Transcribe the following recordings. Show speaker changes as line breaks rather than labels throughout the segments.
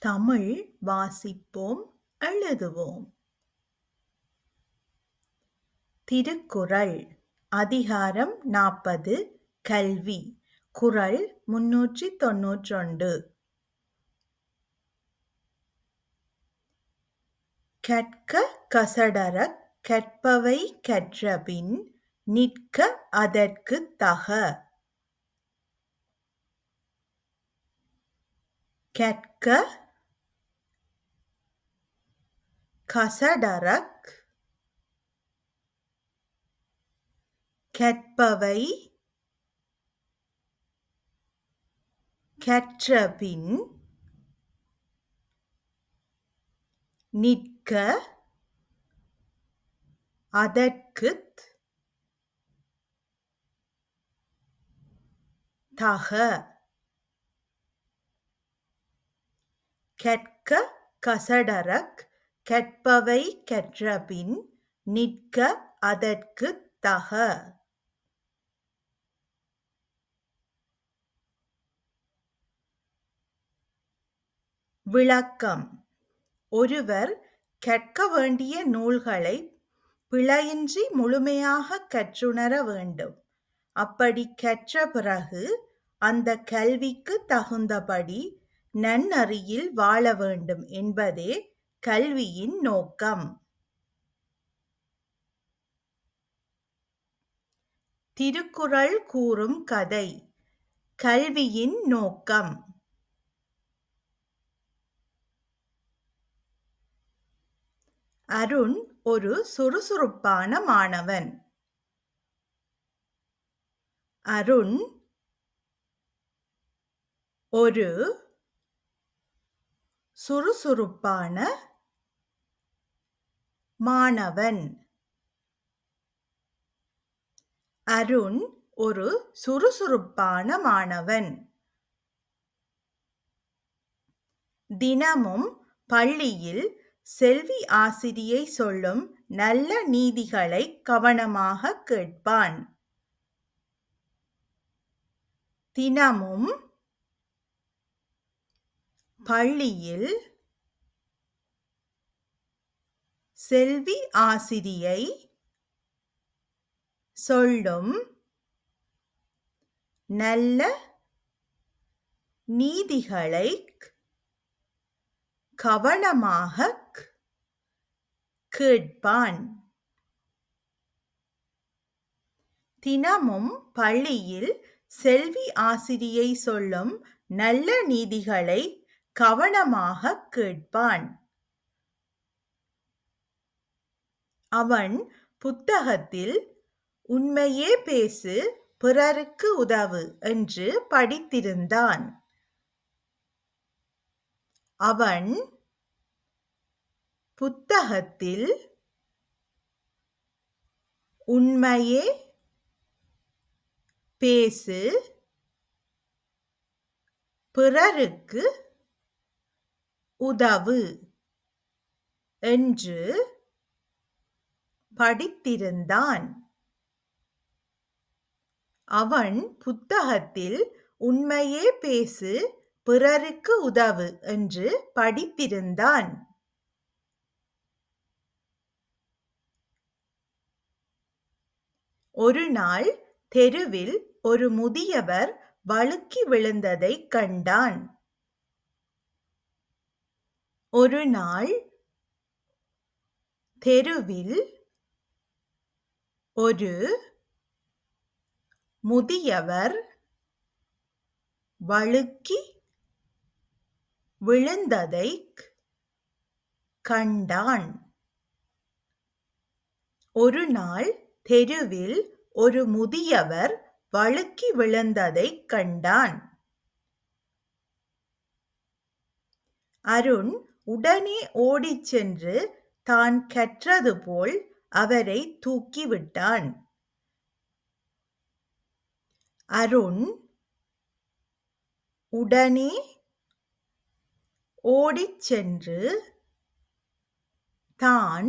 தமிழ் வாசிப்போம், எழுதுவோம். திருக்குறள் அதிகாரம் 40 கல்வி. குறள் 391. கற்க கசடறக் கற்பவை கற்றபின் நிற்க அதற்குத் தக. கற்க கசடறக் கற்பவை கற்றபின் நிற்க அதற்குத் தக. கற்க கசடறக் கற்பவை கற்றபின் நிற்க அதற்குத் தக. விளக்கம். ஒருவர் கற்க வேண்டிய நூல்களைப் பிழையின்றி முழுமையாகக் கற்றுணர வேண்டும். அப்படிக் கற்ற பிறகு அந்தக் கல்விக்குத் தகுந்தபடி நன்னெறியில் வாழ வேண்டும் என்பதே கல்வியின் நோக்கம். திருக்குறள் கூறும் கதை. கல்வியின் நோக்கம். அருண் ஒரு சுறுசுறுப்பான மாணவன். அருண் ஒரு சுறுசுறுப்பான மாணவன். அருண் ஒரு சுறுசுறுப்பான மாணவன். தினமும் பள்ளியில் செல்வி ஆசிரியை சொல்லும் நல்ல நீதிகளைக் கவனமாகக் கேட்பான். தினமும் பள்ளியில் செல்வி ஆசிரியை சொல்லும் நல்ல நீதிகளைக் கவனமாகக் கேட்பான். தினமும் பள்ளியில் செல்வி ஆசிரியை சொல்லும் நல்ல நீதிகளை கவனமாகக் கேட்பான். அவன் புத்தகத்தில் உண்மையே பேசு, பிறருக்கு உதவு என்று படித்திருந்தான். அவன் புத்தகத்தில் உண்மையே பேசு, பிறருக்கு உதவு என்று படித்திருந்தான். அவன் புத்தகத்தில் உண்மையே பேசு, பிறருக்கு உதவு என்று படித்திருந்தான். ஒரு நாள் தெருவில் ஒரு முதியவர் வழுக்கி விழுந்ததைக் கண்டான். ஒரு நாள் தெருவில் ஒரு முதியவர் வழுக்கி விழுந்ததைக் கண்டான். ஒரு நாள் தெருவில் ஒரு முதியவர் வழுக்கி விழுந்ததைக் கண்டான். அருண் உடனே ஓடிச் சென்று தான் கற்றது போல் அவரை தூக்கிவிட்டான். அருண் உடனே ஓடிச் சென்று தான்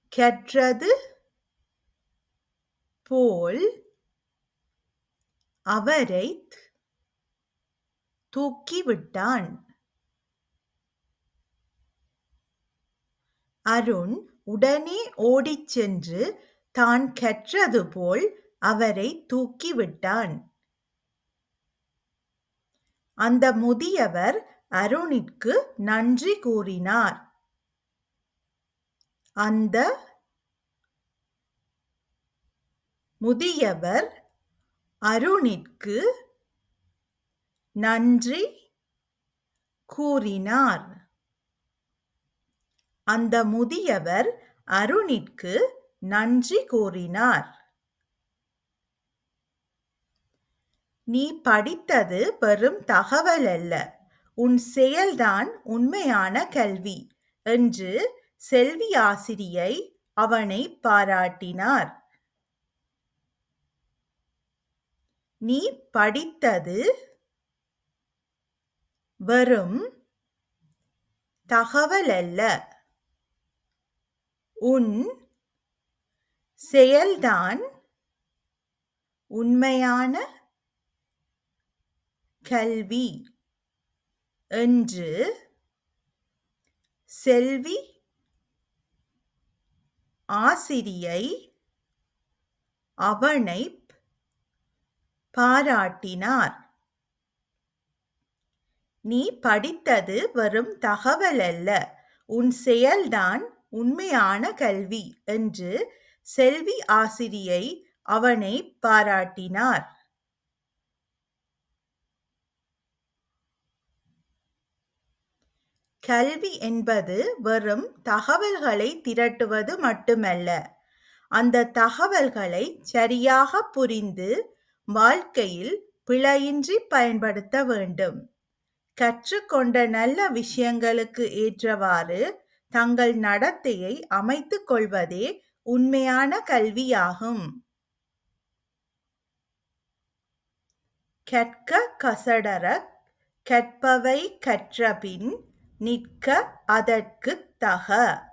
கற்றது போல் அவரைத் தூக்கிவிட்டான். அருண் உடனே ஓடிச் சென்று தான் கற்றது போல் அவரை தூக்கிவிட்டான். அந்த முதியவர் அருணிற்கு நன்றி கூறினார். அந்த முதியவர் அருணிற்கு நன்றி கூறினார். அந்த முதியவர் அருணிற்கு நன்றி கூறினார். நீ படித்தது வெறும் தகவல் அல்ல, உன் செயல்தான் உண்மையான கல்வி என்று செல்வி ஆசிரியை அவனை பாராட்டினார். நீ படித்தது வெறும் தகவல் அல்ல, உன் செயல்தான் உண்மையான கல்வி என்று செல்வி ஆசிரியை அவனை பாராட்டினார். நீ படித்தது வெறும் தகவல் அல்ல, உன் செயல்தான் உண்மையான கல்வி என்று செல்வி ஆசிரியை அவனை பாராட்டினார். கல்வி என்பது வெறும் தகவல்களை திரட்டுவது மட்டுமல்ல, அந்த தகவல்களை சரியாக புரிந்து வாழ்க்கையில் பிழையின்றி பயன்படுத்த வேண்டும். கற்றுக்கொண்ட நல்ல விஷயங்களுக்கு ஏற்றவாறு தங்கள் நடத்தையை அமைத்துக் கொள்வதே உண்மையான கல்வியாகும். கற்க கசடறக் கற்பவை கற்றபின் நிற்க அதற்குத் தக.